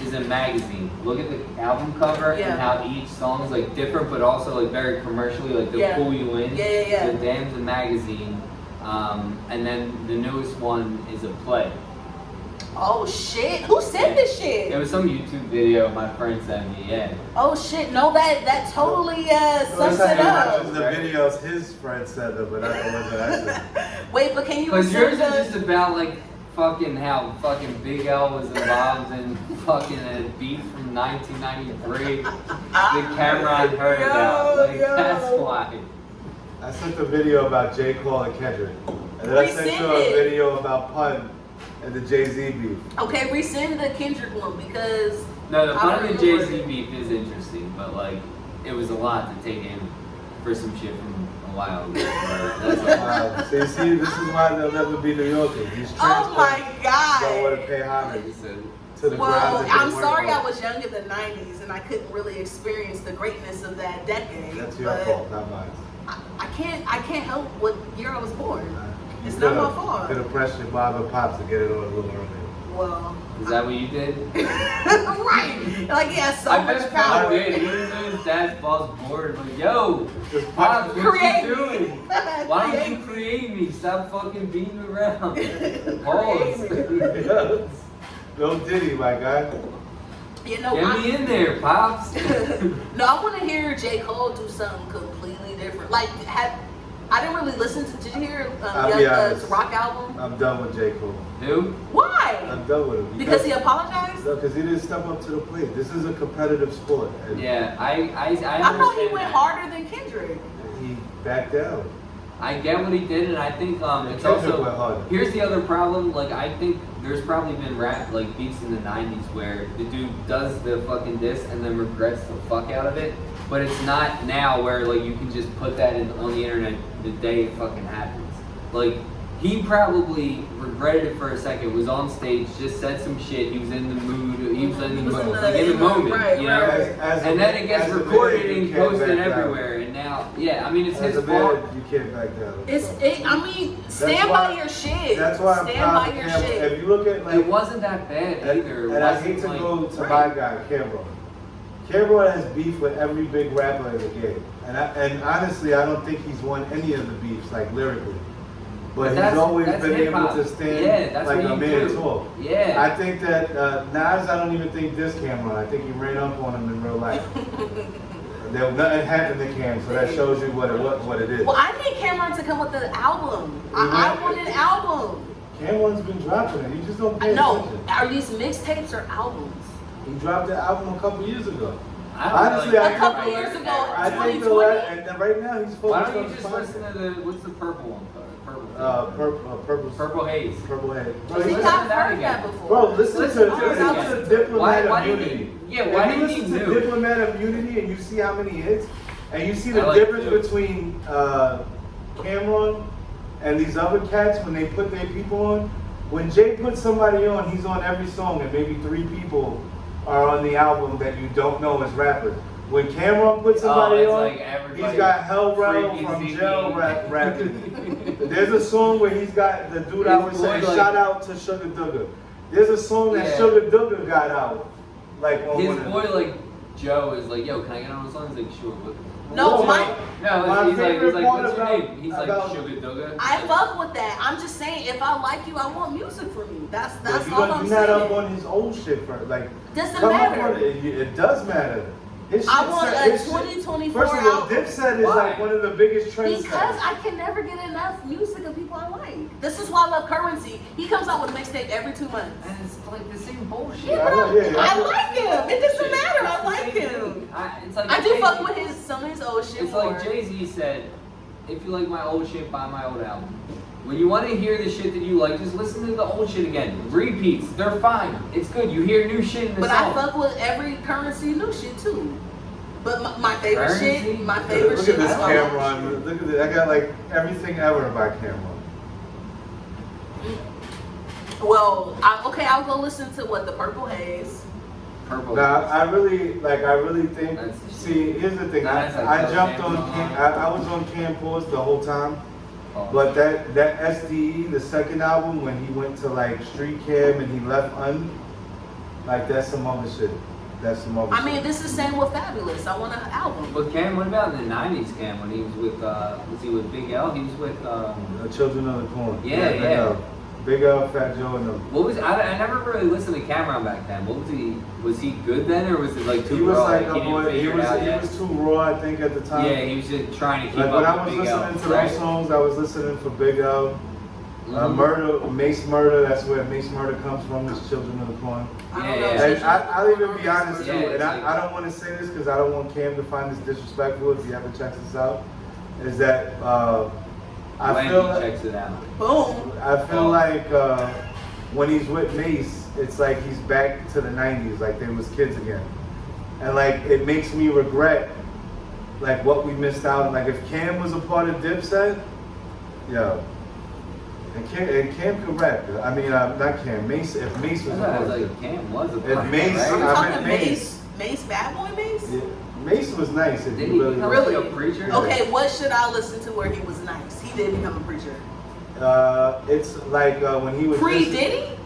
is a magazine. Look at the album cover Yeah. and how each song is like different, but also like very commercially, like they'll Yeah. pull you in. Yeah. So Damn's a magazine, and then the newest one is a play. Oh shit! Who said this shit? It was some YouTube video my friend sent me. Yeah. Oh shit! No, that totally sums Listen, it he up. watches the videos his friend said them, but I don't know what I said. Wait, but can you Because yours is reserve just about like fucking how fucking Big L was involved in fucking a beef from 1993. The Cameron heard about. Like, that's why. I sent a video about J. Cole and Kendrick. And then I sent you a video about Pun and the Jay-Z beef. Okay, resend the Kendrick one because... No, the Pun and Jay-Z beef is interesting, but like, it was a lot to take in for some shit from a while ago. That's Wow. See, this is why they'll never be New Yorkers. These oh my God. don't want to pay homage to the ground. Well, that I'm they sorry work I on. was young in the 90s and I couldn't really experience the greatness of that decade. That's your fault, not mine. I can't help what year I was born. It's not my fault. Could have pressed your mom and pops to get it on a little earlier. Well, Is that what you did? right. Like he has so I much bet power. Pop did. Even though his dad's boss bored, like, yo, Just Pops, what Create you me. doing? Why don't you create me? Stop fucking beating me around. Pause. No Diddy, my guy. You know, Get me in there, Pops. No, I want to hear J. Cole do something completely different. Like, I didn't really listen to. Did you hear I'll be Young honest. Thug's rock album? I'm done with J. Cole. Who? Why? I'm done with him. Because he apologized? No, because he didn't step up to the plate. This is a competitive sport. And Yeah, I I thought he understand went that. harder than Kendrick. he backed down. I get what he did, and I think it's Kendrick also. went harder. Here's the other problem. Like, I think there's probably been rap like beats in the '90s where the dude does the fucking diss and then regrets the fuck out of it. But it's not now where like you can just put that on the internet the day it fucking happens. Like, he probably regretted it for a second. Was on stage, just said some shit. He was in the mood. He was in the mood, like in the moment, right, you know. right. And then it gets recorded man, you and can't posted back down. everywhere. And now, yeah, I mean, it's As his a man, fault. you can't back down. I mean, stand why- by your shit. That's why I'm stand proud by of your Cameron. shit. If you look at like, It wasn't that bad either. and I hate to go to my guy, Cameron. Cameron has beef with every big rapper in the game, and honestly, I don't think he's won any of the beefs like lyrically. But he's always been able to stand like a man tall. Yeah. I think that Nas, I don't even think this Cameron. I think he ran up on him in real life. Nothing happened to Cam, so that shows you what it is. Well, I need Cameron to come with the album. I want an album. Cameron's been dropping it. You just don't pay No, attention. are these mixtapes or albums? He dropped the album a couple years ago. Honestly, A couple years ago, I think 2020. and right now he's Why focused don't on you just content. listen to the what's the purple one? Purple Haze. Purple Haze. I Listen think to I've that heard again. that before. Bro, listen Listen to to it again. Diplomat Why do you Immunity. need- yeah, why If do you need listen to new? Diplomat Immunity and you see how many hits, and you see the I like difference new. between Cameron and these other cats when they put their people on. When Jay puts somebody on, he's on every song, and maybe 3 people are on the album that you don't know as rappers. When Cameron puts somebody it's on, like everybody he's got Hell Rel freaking from singing. Jail rapping. There's a song where he's got the dude I was His saying, boy, like- shout out to Sugar Duggar. There's a song that Yeah. Sugar Duggar got out. Like on His one of boy, like Joe, is like, yo, can I get on the song? He's like, sure. What? No, my No, he's like, favorite part what's your about- name? He's like, about- Sugar Duggar. I fuck with that. I'm just saying, if I like you, I want music from you. That's But all I'm you're not up saying. on his old shit for like. Doesn't come up matter. on it. It does matter. His I shit want set- a his shit- 2024 First of all, album. Dipset is Why? like one of the biggest trends. Because I can never get enough music of people I like. This is why I love Currency. He comes out with a mixtape every 2 months. And it's like the same bullshit. Yeah, I know, yeah, I yeah. like him. It doesn't matter. I like him. It's like I do Jay-Z. fuck with some of his old shit It's more. like Jay-Z said, if you like my old shit, buy my old album. When you want to hear the shit that you like, just listen to the old shit again. Repeats, they're fine. It's good. You hear new shit in the But song. I fuck with every Currency new shit too. But my favorite Currency? shit, my favorite Look shit at this is all Cameron. Look at this. I got like everything ever about Cameron. Well, I'll go listen to what the Purple Haze. Purple. Now, I really think. That's- See, here's the thing. That's like I Cam jumped on. Cameron. I was on Cam Pause the whole time. Oh. But that SDE, the second album, when he went to like Street Cam and he left like that's some other shit. That's some other I shit. mean, this is same with Fabulous. I want an album. But Cam, what about in the '90s? Cam, when he was with, was he with Big L? He was with, Children of the Corn. Yeah, Big yeah. L. Big L, Fat Joe, and them. what was? I never really listened to Cameron back then. What was he? Was he good then, or was it like too He was raw? like he a didn't boy. He figure it out yet? was too raw, I think, at the time. Yeah, he was just trying to keep Like when I up was with Big L. listening to right? those songs, I was listening for Big L. Murder, Mace murder. That's where Mace murder comes from. Is Children of the Corn. And I'll even be honest too, and I don't want to say this because I don't want Cam to find this disrespectful if he ever checks this out. Is that I feel like, checks it out. Boom. I feel like when he's with Mace, it's like he's back to the 90s, like they was kids again. And like it makes me regret like what we missed out on. Like if Cam was a part of Dipset, yo. And Cam could rap. I mean, not Cam. Mace. If Mace was a part of like Cam was a part if of Mace, right? I'm I talking meant Mace. Mace, Bad Boy Mace? Yeah. Mace was nice. If Did you he become really a preacher? Okay, what should I listen to where he was nice? He did become a preacher. It's like when he was Pre-Diddy?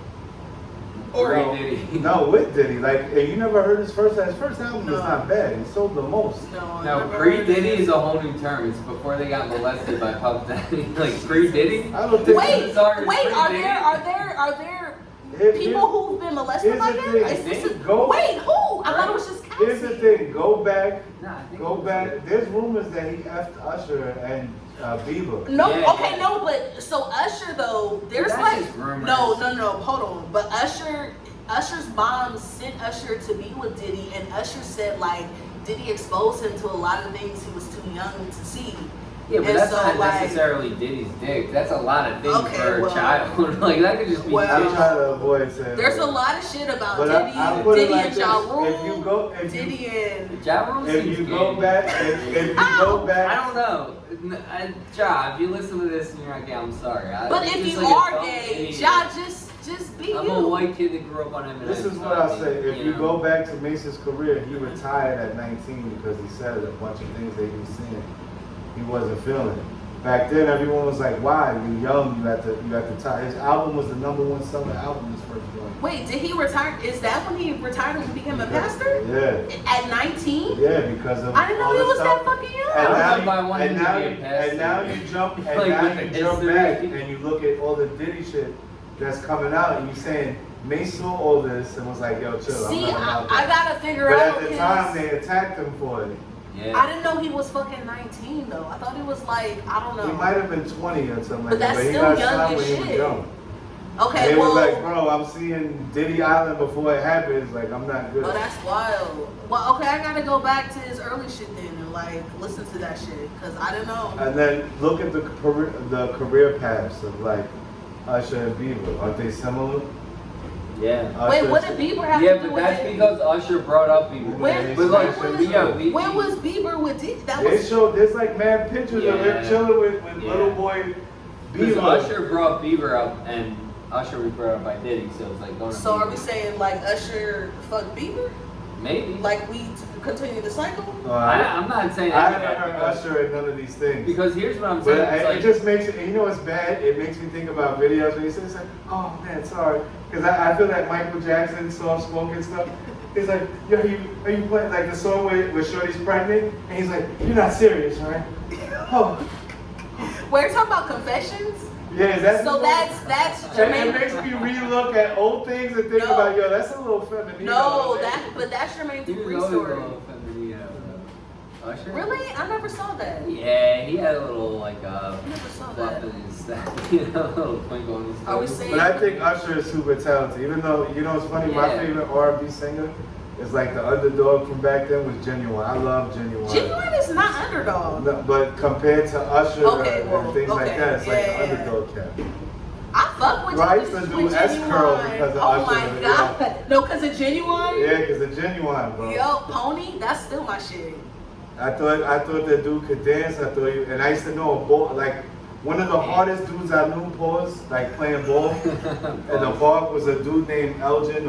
Or no, Diddy? No, with Diddy. Like, you never heard his first album? His first album was not bad. He sold the most. No, pre-Diddy is a whole new term. It's before they got molested by Puff Daddy. Like pre-Diddy. I don't think. Wait, Sorry, wait. pre-Diddy. Are there people who've been molested by them? Wait, who? I thought it was just Cassie. Here's the thing. Go back. Nah, I think Go back. There's rumors that he effed Usher and Bieber. No, Yeah, okay, yeah. no, but so Usher though, there's That's like just rumors. no, hold on. But Usher's mom sent Usher to be with Diddy, and Usher said like Diddy exposed him to a lot of things he was too young to see. Yeah, but And that's so, not like, necessarily Diddy's dick. That's a lot of things Okay, for well, a child. Like that could just be. well, I'm shit. trying to avoid saying. There's a that. lot of shit about But I'll put it Diddy like and this. Ja If you Rule, go, if Diddy you, and Ja Rule if seems you gay. go back, if you go back. I don't know. Ja, if you listen to this and you're not gay, I'm sorry. but it's if just you like a are dumb gay, idiot. Ja, just be I'm you. a white kid that grew up on Eminem. This is so what I I'll mean, say. If you know. go back to Mace's career, he retired at 19 because he said a bunch of things that he was seeing he wasn't feeling. Back then, everyone was like, "Why? You young? You got to tie." His album was the #1 selling album. His first joint. Wait, did he retire? Is that when he retired and became a pastor? Yeah. At 19? Yeah, because of I didn't know all he the was stuff. that fucking young. And I now, don't know if I wanted and him now, to be a pastor. and now you jump, and Like, now with you the jump history. back, and you look at all the Diddy shit that's coming out, and you saying Mace saw all this and was like, "Yo, chill." See, I'm not about I that. gotta figure But out at the his... time, they attacked him for it. Yeah. I didn't know he was fucking 19 though. I thought he was like, I don't know. He might have been 20 or something But like that, that's but he still got young signed as when he was shit. young. Okay, They well, was like, "Bro, I'm seeing Diddy Island before it happens. Like, I'm not good." oh, that's wild. Well, okay, I gotta go back to his early shit then and like listen to that shit because I didn't know. And then look at the career paths of like Usher and Bieber. Aren't they similar? Yeah. Wait, Usher- what did Bieber have Yeah, to do but with that's it? because Usher brought up Bieber. When- But like, when yeah, was Bieber with Diddy? That They was showed there's like mad pictures of him Yeah. chilling with Yeah. little boy Because Bieber. Usher brought Bieber up, and Usher was brought up by Diddy, so it's like going to so. Are Bieber. we saying like Usher fucked Bieber? Maybe. Like we continue the cycle? I'm not saying I that haven't heard because, Usher in none of these things. because here's what I'm But saying. It's it like, just makes it, and you know what's bad? It makes me think about videos where he says, like, "Oh man, sorry." Because I feel like Michael Jackson, soft spoken stuff. He's like, "Yo, are you playing like the song where Shorty's pregnant?" And he's like, "You're not serious, right?" Oh, We're talking about Confessions. yeah, that's So that's And it Jermaine. makes me relook at old things and think No. about, yo, that's a little feminine. No, that's Jermaine he was Dupri's always a story. little feminine, Usher? Really? I never saw that. Yeah, he had a little like Never saw fluff that. in his style, you know, a little twinkle in his Are we style. saying- But I think Usher is super talented. Even though, you know, it's funny, my Yeah. favorite R&B singer is like the underdog from back then was Genuine. I love Genuine. Genuine is not underdog. No, but compared to Usher Okay, well, and things like okay. that, it's like Yeah, the yeah. underdog cat. I fuck with Bro, I used to do with S-curl Genuine. because of Oh Usher, my you god. No, because of Genuine? Yeah, because of Genuine, bro. Yo, Pony, that's still my shit. I thought that dude could dance. And I used to know a ball, like one of the hardest dudes I knew, like playing ball in the park was a dude named Elgin.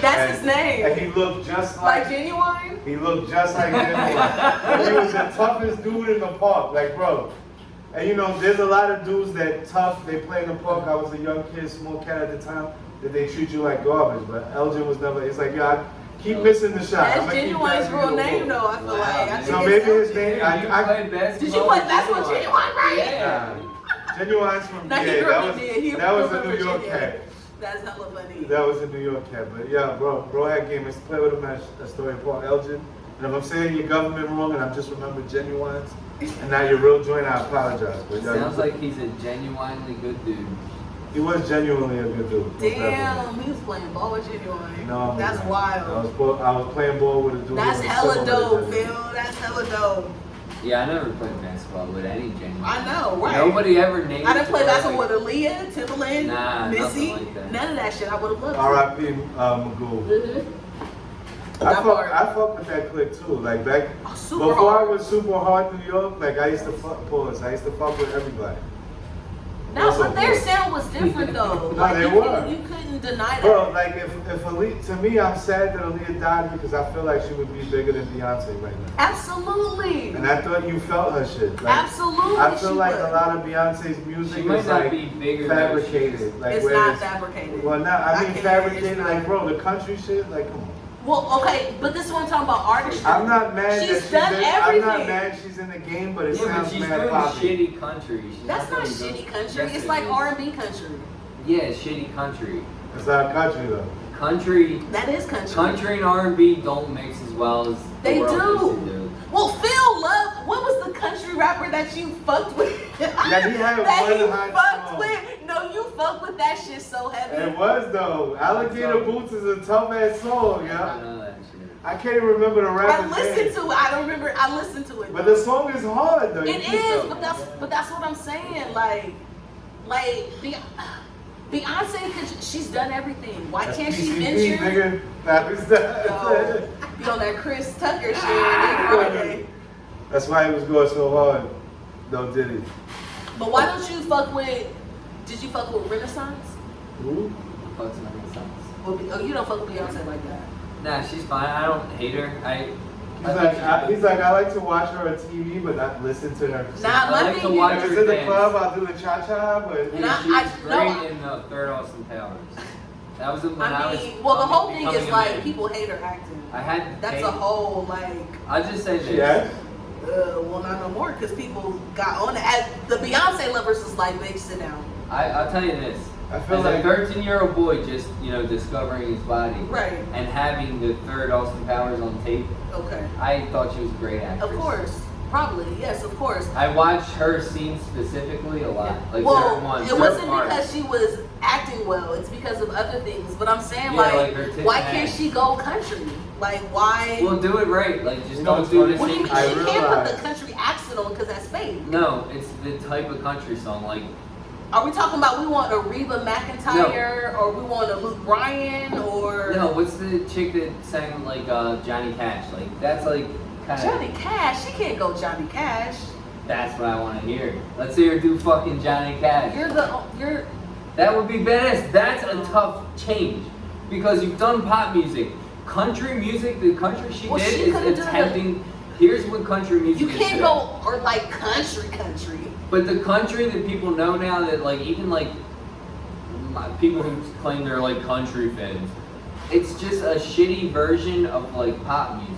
That's his name. And he looked just Like like Genuine? he looked just like Genuine. And he was the toughest dude in the park, like bro. And you know, there's a lot of dudes that tough. They play in the park. I was a young kid, small cat at the time. That they treat you like garbage. But Elgin was never. It's like, yo, I keep missing the shot. That's I'ma keep Genuine's passing you real the name, ball. though, I feel Wow, like. I man. think So it's maybe his Elgin. name. You I played basketball. Did you play basketball Genuine. Genuine, right? Yeah. Genuine's from No, he yeah, grew that up was in there. He that was grew a up in New York Virginia. cat. That's hella funny. That was a New York cat. But yeah, bro had game. I used to play with him at Astoria Park, Elgin. And if I'm saying your government wrong and I just remember Genuine's, And now your real joint, I apologize. But Sounds like he's a genuinely good dude. he was genuinely a good dude. most definitely. Damn, he was playing ball with Genuine. No, that's wild. I was playing ball with a dude. That's with a hella similar dope, gender. Phil. That's hella dope. Yeah, I never played basketball with any genuine. I know, right? Nobody ever named. I didn't play basketball like, with Aaliyah, Timberland, Nah, Missy. nothing like that. None of that shit. I would have loved to. R.I.P. Magoo. Mm-hmm. I fuck with that clique too. Like back Super before hard. I was super hard New York, like I used to fuck with everybody. No, Also, but their bro. sound was different though. No, Like, they you were. couldn't- You couldn't deny that. Bro, like if Aaliyah, to me, I'm sad that Aaliyah died because I feel like she would be bigger than Beyonce right now. Absolutely. And I thought you felt her shit. Like, Absolutely. I feel she like would. a lot of Beyonce's music She might is not like be bigger than fabricated. Like It's whereas- not fabricated. Well, not I mean can't- fabricated. it's Like not. bro, the country shit. Like come on. Well, okay, but this is what I'm talking about artistry. I'm not mad She's that she's done in, everything. I'm not mad she's in the game, but it Yeah, but sounds she's mad doing poppy. shitty country. She's That's not doing shitty good- country. Yes, It's it like is. R&B country. Yeah, shitty country. It's not country though. Country, That is country. country and R&B don't mix as well as They the world do. used to do. Well, Phil Love, what was the country rapper that you fucked with? Yeah, he had that one you hot fucked song. with. No, you fucked with that shit so heavy. It was though. Alligator Boots is a tough ass song, I yeah. don't know that shit. I can't even remember the I rapper's listened name. to it. I don't remember. I listened to it. But the song is hard though. It is, but that's what I'm saying. Like Beyonce, she's done everything. Why can't she venture? Nigga. That is that. Yo, be on that Chris Tucker shit every Friday. That's why he was going so hard. No Diddy. But why don't you fuck with? Did you fuck with Renaissance? Who? Fuck's not making sense. Oh, you don't fuck with Beyonce like that. Nah, she's fine. I don't hate her. He's like, I like to watch her on TV, but not listen to her. Nah, I my like to thing watch is, If it's in the club, I'll do the cha-cha, but And I- She's no, great in the Third Austin Powers. That was when I was. well, the whole thing becoming is a like man. people hate her acting. I had to That's take- a whole like. I just say this. yeah. Well, not no more because people got on it. The Beyonce lovers is like, bitch, sit down. I'll tell you this. I feel As like a 13-year-old boy just, discovering his body Right. and having the Third Austin Powers on tape, Okay. I thought she was a great actress. Of course. Probably. Yes, of course. I watched her scenes specifically a lot. Like Well, certain ones. it certain wasn't parts. because she was acting well. It's because of other things. But I'm saying, Yeah, like her tits why and can't ass. she go country? Like, why? Well, do it right. Like, just You know don't what's do funny? the What do you same. mean? I She can't put realize- the country accent on because that's fake. No, it's the type of country song. Like, Are we talking about we want a Reba McEntire or we want a Luke Bryan or no, what's the chick that sang like Johnny Cash? Like, that's like kind of. Johnny Cash? She can't go Johnny Cash. That's what I want to hear. Let's hear her do fucking Johnny Cash. You're That would be badass. That's a tough change because you've done pop music, country music. The country she Well, did she is could've done attempting. Here's what country music you is. can't today. go or like country. But the country that people know now, that like even like people who claim they're like country fans, it's just a shitty version of like pop music.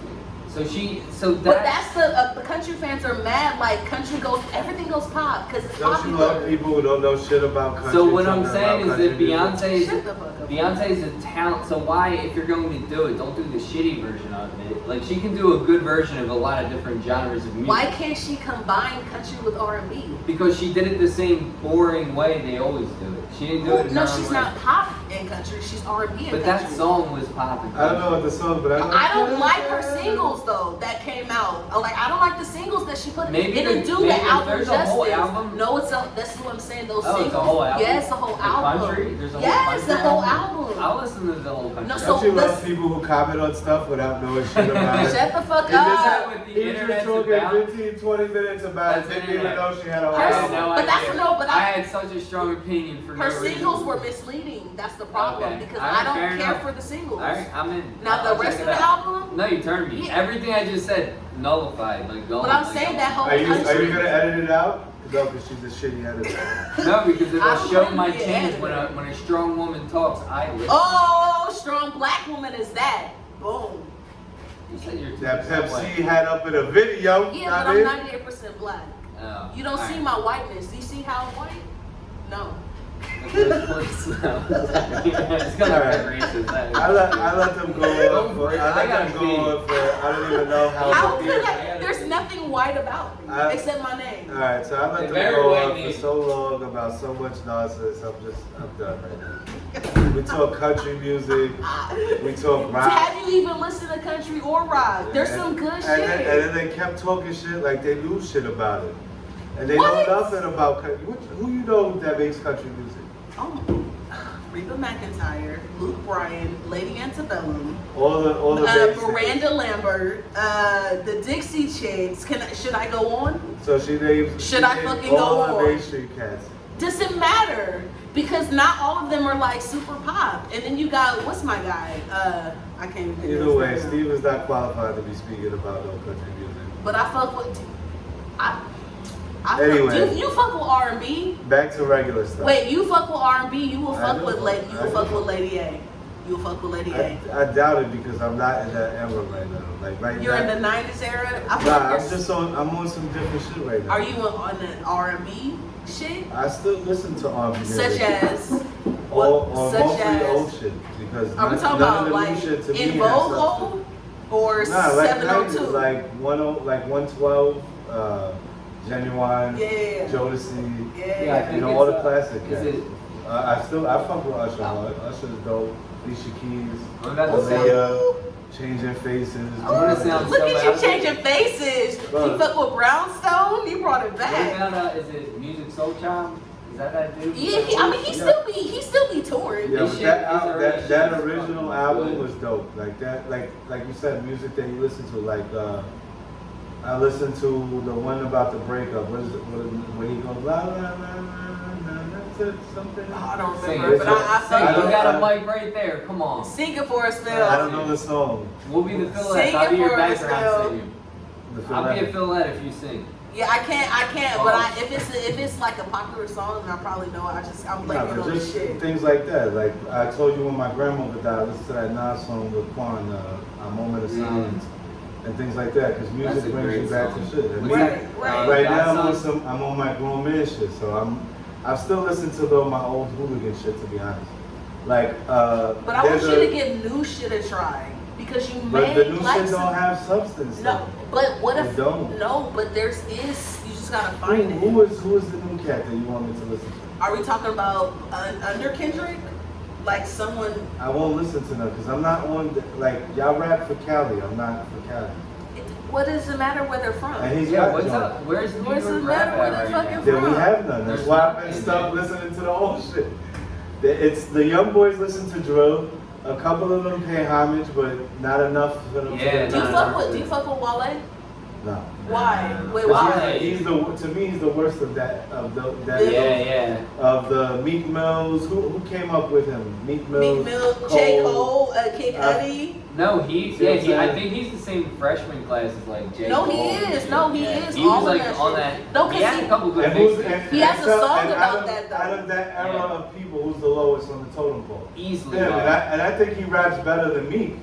So But that's the country fans are mad. Like country goes, everything goes pop because it's Don't you love popular. people who don't know shit about country? So what I'm talking saying about is that country music? Beyonce is Shut the fuck up. Beyonce is a talent. So why, if you're going to do it, don't do the shitty version of it. Like she can do a good version of a lot of different genres of music. Why can't she combine country with R&B? Because she did it the same boring way they always do it. She didn't do it. in No, her own she's way. not pop in country. She's R&B in But country. that song was popping. I don't know what the song, but I don't like her singles though that came out. Like I don't like the singles that she put. Maybe it didn't do maybe the album there's a justice. whole album? No, that's what I'm saying. Those Oh, singles. it's a whole album? Yes, the whole The album. country? There's a whole yes, country the whole album? album. I'll listen to the whole country. No, album. so Don't you love let's- people who comment on stuff without knowing shit about it? Shut the fuck He just up. had- what the He was internet's just talking about? 15, 20 minutes about it. That's Didn't even internet. know she had a whole I had Her- no album. but that's idea. no, but I had such a strong opinion for Her no reason. singles were misleading. That's the problem Okay. because All right, I don't fair care enough. for the singles. Alright, I'm in. Now I'll the rest check of it the out. album. No, you turned me. Yeah. Everything I just said nullified. Like going. But I'm like, saying that whole Are you country. gonna edit it out? No, because she's a shitty editor. No, because I it'll don't show wanna my be an change editor. when a strong woman talks. I listen. Oh, strong black woman is that? Boom. You said you're That that Pepsi way. had up in a video. Yeah, not but I'm it? 98% black. Oh, You don't see alright. my whiteness. Do you see how I'm white? No. It's gonna Alright. be racist. that is. I let them go on for, I I let gotta them go on for, I don't even know how. How to could be. I? There's nothing white about me except my name. All right, so I let them Very go white on for name. so long about so much nonsense. I'm done right now. We talk country music. We talk rock. Have you even listened to country or rock? There's some good shit. And then they kept talking shit like they knew shit about it. And they What? know nothing about country. Who you know that makes country music? Oh, Reba McEntire, Luke Bryan, Lady Antebellum, All the basics. Miranda Lambert, the Dixie Chicks. Should I go on? So she named. Should I fucking go all on? the Main Street cats. Doesn't matter because not all of them are like super pop. And then you got what's my guy? I can't even. think of Either his way, name. Steve is not qualified to be speaking about no country music. But I fuck with. Anyway. You fuck with R&B. Back to regular stuff. Wait, you fuck with R&B. You will I fuck do. with Lady. You I will fuck do. with Lady A. You will fuck with Lady A. I doubt it because I'm not in that era right now. Like right You're now. in the '90s era. I feel Nah, like I'm just on. I'm on some different shit right now. Are you on the R&B shit? I still listen to R&B music. Such as or such mostly as- old shit because Are we none talking of about the new like shit to me In has Vogue substance. old or Nah, like 702? 90s, like 112, Genuine, Yeah. Jodeci, Yeah, I Yeah. think you know all the it's, classic is cats. it- I fuck with Usher. Usher's dope. Alicia Keys, I'm about to say. Aaliyah, Changing Faces. I'm gonna sound Look so at bad. you changing faces. Bro. You fuck with Brownstone. You brought it What back. about is it Music Soul Child? Is that dude? Yeah, he still be touring. Yeah, This but shit that is that already original fucking album good. was dope. Like that, like you said, music that you listen to. Like I listened to the one about the breakup. What is it? Where he goes la la la la la something. Oh, I don't Sing remember, it. but I Say, fuck you with got it. a mic right there. Come on. Sing it for us, Phil. I don't know the song. We'll be the Sing Philette. I'll it be your for us, background Phil. singer. The I'll be a Philette. Philette if you sing. Yeah, I can't. Oh. But if it's like a popular song, then I probably know. I'm Nah, blanking but on this just shit. things like that. Like I told you when my grandmother died, I listened to that Nas song with Quan, A Moment of Silence, and things like that. Because That's music a brings great you back song. to shit. And Was me- that, Right. Right now, that song? I'm on my grown man shit, so I've still listened to though my old hooligan shit, to be honest. Like, But I want there's you to a- give new shit a try because you But may the new like shit some. don't have substance. No, though. but what It if don't. no? But there's is. You just gotta find it. Who is the new cat that you want me to listen to? Are we talking about under Kendrick? Like someone? I won't listen to them because I'm not on. Like y'all rap for Cali, I'm not for Cali. What does it matter where they're from? And he's Yeah, got what's John. up? Where's New Where's York the rap matter with at the right fucking now? Then we have none. That's There's why I've nothing been stuck there. listening to the old shit. It's the young boys listen to drill. A couple of them pay homage, but not enough for them. Yeah, Do you nah, fuck nah. with No. Wale? Why? Wait, 'Cause why? He's to me he's the worst of that Yeah. of the Meek Mills. Who came up with him? Meek Mills. Meek Mill, J. Cole, Kid Uh, Cudi. No, See what I'm I saying? think he's the same freshman class as like J. No, Cole. he is. No, he is. He All was of like that on shit. that. No, he 'cause had he- a couple good And who's mixtapes. He has a song and about out of, that, though. Out of that era Yeah. of people, who's the lowest on the totem pole? Easily. Him, low. and I think he raps better than Meek,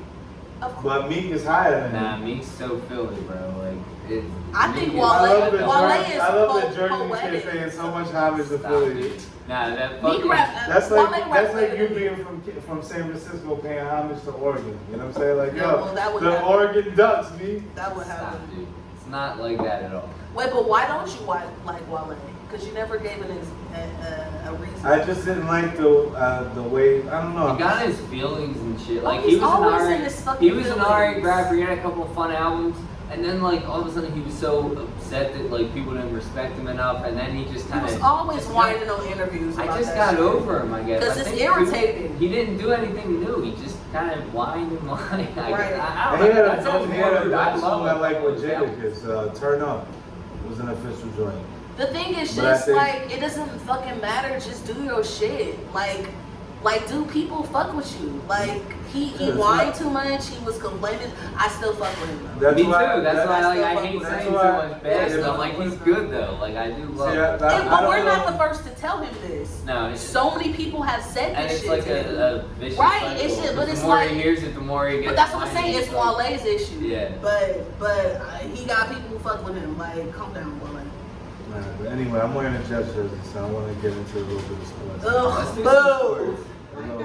Of course. but Meek is higher than Nah, him. Meek's so Philly, bro. Like, it, I think Meek is- Wale- I love that Wale Journey- is I love that Journey poetic. kept paying so much homage to Stop, Philly. dude. Nah, that Meek fucking. rap. That's Wale like raps you better than being from San Francisco paying homage to Oregon. You know what I'm saying? Like, Yeah, yo, well, that would the happen. Oregon Ducks, me. That would Stop, happen. dude. It's not like that at all. Wait, but why don't you like Wale? Because you never gave it a reason. I just didn't like the way. I don't know. He got his feelings and shit. Oh, Like he's he was an always in alright, his fucking he was an feelings. alright rapper. He had a couple of fun albums, and then like all of a sudden he was so upset that like people didn't respect him enough, and then he just He kind was of always whining on interviews. I about just that got shit. over him, I guess. 'Cause I it's think irritating. He didn't do anything new. He just kind of whined and whined. Right. I And don't he had know. That sounds a dope rude. song I like with that. Jadakiss. Turn Up was an official joint. The thing is But I just think- like it doesn't fucking matter. Just do your shit. Like do people fuck with you? Like he Yeah, it's whined not- too much. He was complaining. I still fuck with him though. Me too. That's why like I that's hate why- saying so much bad stuff. Like he's good though. Like I do love. him. But we're not the first to tell him this. No, it's So many people have said and this it's shit like to him. a vicious Right, cycle. it's shit, but The it's more like- he hears it, the more he gets. But that's what I'm whiny. saying. It's Wale's issue. Yeah. But he got people who fuck with him. Like, calm down, Wale. But anyway, I'm wearing a Jets jersey, so I want to get into a little bit of sports. Let's Ugh, do some boo. sports. You know,